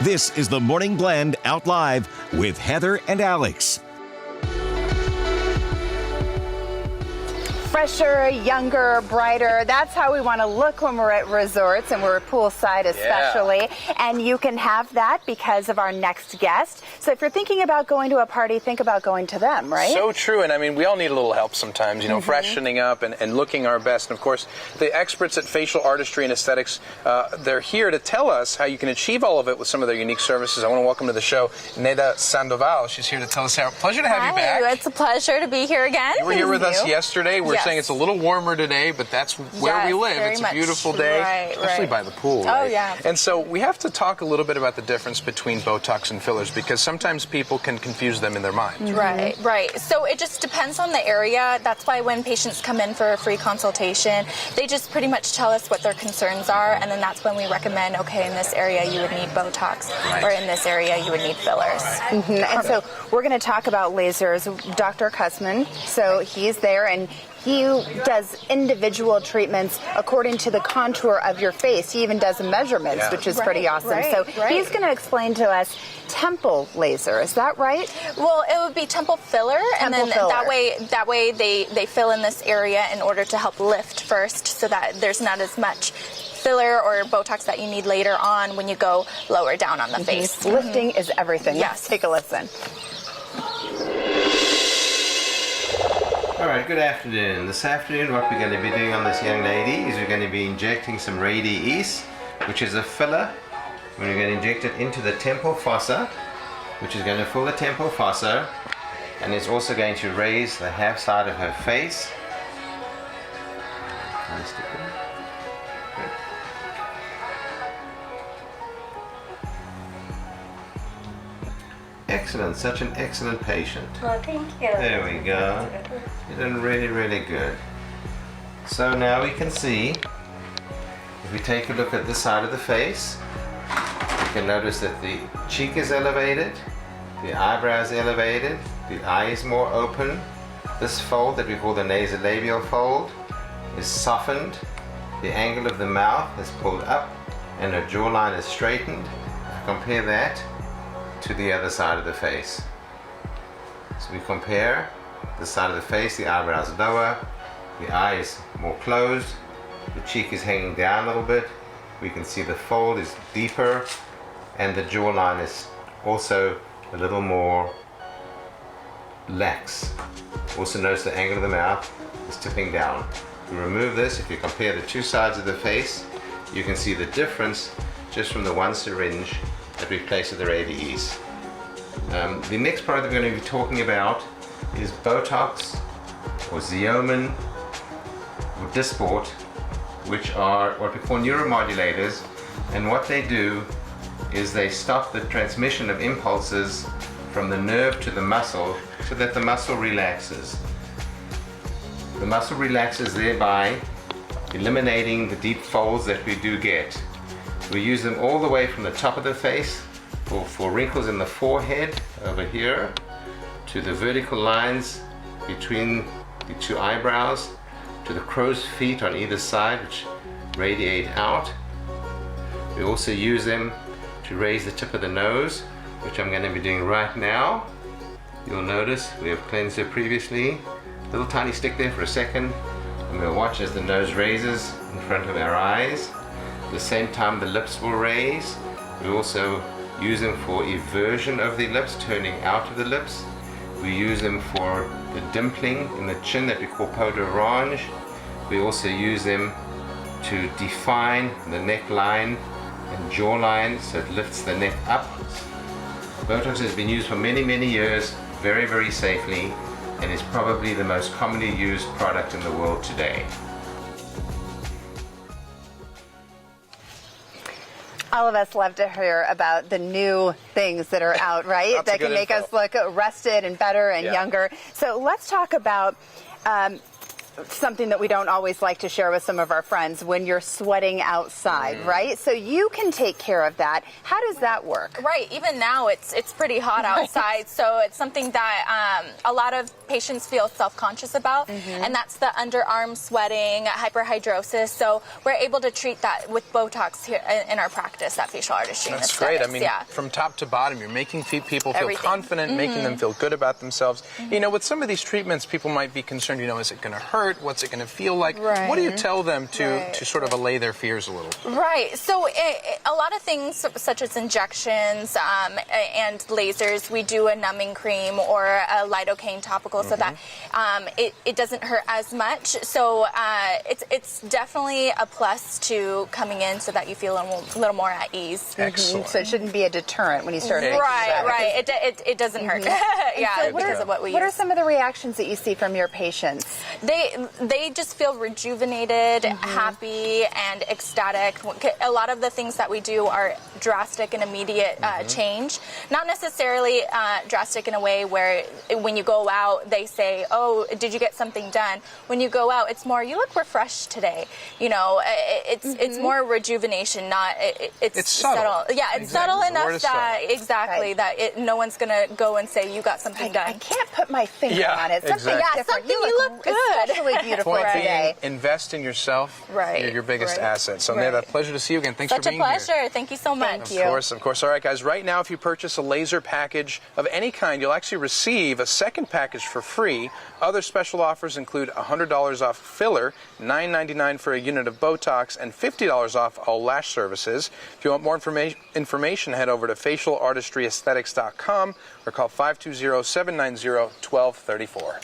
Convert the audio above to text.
This is the Morning Blend Out Live with Heather and Alex. Fresher, younger, brighter. That's how we want to look when we're at resorts and we're poolside especially. Yeah. And you can have that because of our next guest. So if you're thinking about going to a party, think about going to them, right? So true. And I mean, we all need a little help sometimes, you know, freshening up and looking our best. And of course, the experts at Facial Artistry and Aesthetics, they're here to tell us how you can achieve all of it with some of their unique services. I want to welcome to the show Neda Sandoval. She's here to tell us how. Pleasure to have you back. It's a pleasure to be here again. You were here with us yesterday. We're saying it's a little warmer today, but that's where we live. It's a beautiful day, especially by the pool. Right? Oh, yeah. And so we have to talk a little bit about the difference between Botox and fillers because sometimes people can confuse them in their minds. Right, right. So it just depends on the area. That's why when patients come in for a free consultation, they just pretty much tell us what their concerns are, and then that's when we recommend, okay, in this area you would need Botox, or in this area you would need fillers. And so we're going to talk about lasers. Dr. Kussman, so he's there, and he does individual treatments according to the contour of your face. He even does measurements, which is pretty awesome. So he's going to explain to us temple laser. Is that right? Well, it would be temple filler, and then that way they fill in this area in order to help lift first, so that there's not as much filler or Botox that you need later on when you go lower down on the face. Lifting is everything. Yes. Let's take a listen. All right, good afternoon. This afternoon what we're going to be doing on this young lady is we're going to be injecting some Radies, which is a filler. We're going to inject it into the temple fossa, which is going to fill the temple fossa, and it's also going to raise the half side of her face. Excellent, such an excellent patient. Well, thank you. There we go. You're doing really, really good. So now we can see, if we take a look at this side of the face, you can notice that the cheek is elevated, the eyebrow is elevated, the eye is more open. This fold that we call the nasolabial fold is softened. The angle of the mouth is pulled up and her jawline is straightened. Compare that to the other side of the face. So we compare the side of the face, the eyebrow is lower, the eye is more closed, the cheek is hanging down a little bit, we can see the fold is deeper, and the jawline is also a little more lax. Also notice the angle of the mouth is tipping down. If we remove this, if you compare the two sides of the face, you can see the difference just from the one syringe that we place at the Radies. The next product that we're going to be talking about is Botox or Xeomin or Dysport, which are what we call neuromodulators, and what they do is they stop the transmission of impulses from the nerve to the muscle so that the muscle relaxes. The muscle relaxes, thereby eliminating the deep folds that we do get. We use them all the way from the top of the face for wrinkles in the forehead over here to the vertical lines between the two eyebrows to the crow's feet on either side, which radiate out. We also use them to raise the tip of the nose, which I'm going to be doing right now. You'll notice we have cleansed it previously. Little tiny stick there for a second, and we'll watch as the nose raises in front of our eyes. At the same time the lips will raise. We also use them for eversion of the lips, turning out of the lips. We use them for the dimpling in the chin that we call peau d'orange. We also use them to define the neckline and jawline, so it lifts the neck up. Botox has been used for many, many years, very, very safely, and is probably the most commonly used product in the world today. All of us love to hear about the new things that are out, right? That can make us look rested and better and younger. So let's talk about something that we don't always like to share with some of our friends when you're sweating outside, right? So you can take care of that. How does that work? Right. Even now, it's pretty hot outside, so it's something that a lot of patients feel self-conscious about, and that's the underarm sweating, hyperhidrosis. So we're able to treat that with Botox here in our practice at Facial Artistry and That's Aesthetics. great. I mean, from top to bottom, you're making people feel Everything. confident, making them feel good about themselves. You know, with some of these treatments, people might be concerned, you know, is it going to hurt? What's it going to feel like? Right. What do you tell them to sort of allay their fears a little? Right. So a lot of things such as injections and lasers, we do a numbing cream or a lidocaine topical so that it doesn't hurt as much. So it's definitely a plus to coming in so that you feel a little more at ease. Excellent. So it shouldn't be a deterrent when you start thinking Right, about it. right. It doesn't hurt. Yeah, So because of what we What are use. some of the reactions that you see from your patients? They just feel rejuvenated, happy, and ecstatic. A lot of the things that we do are drastic and immediate change. Not necessarily drastic in a way where when you go out, they say, oh, did you get something done? When you go out, it's more, you look refreshed today. You know, it's more rejuvenation, not, it's subtle. Yeah, it's Exactly. subtle The word enough is that, subtle. exactly, that no one's going to go and say you got something done. I can't put my finger Yeah, on it. Something exactly. different. Something you look good. Especially beautiful Point today. being, invest in yourself. Right, You're your biggest right, asset. So, right. Neda, pleasure to see you again. Thanks Such for a being here. pleasure. Thank you so much. you. Of course. All right, guys, right now, if you purchase a laser package of any kind, you'll actually receive a second package for free. Other special offers include $100 off filler, $9.99 for a unit of Botox, and $50 off all lash services. If you want more information, head over to facialartistryaesthetics.com or call 520-790-1234.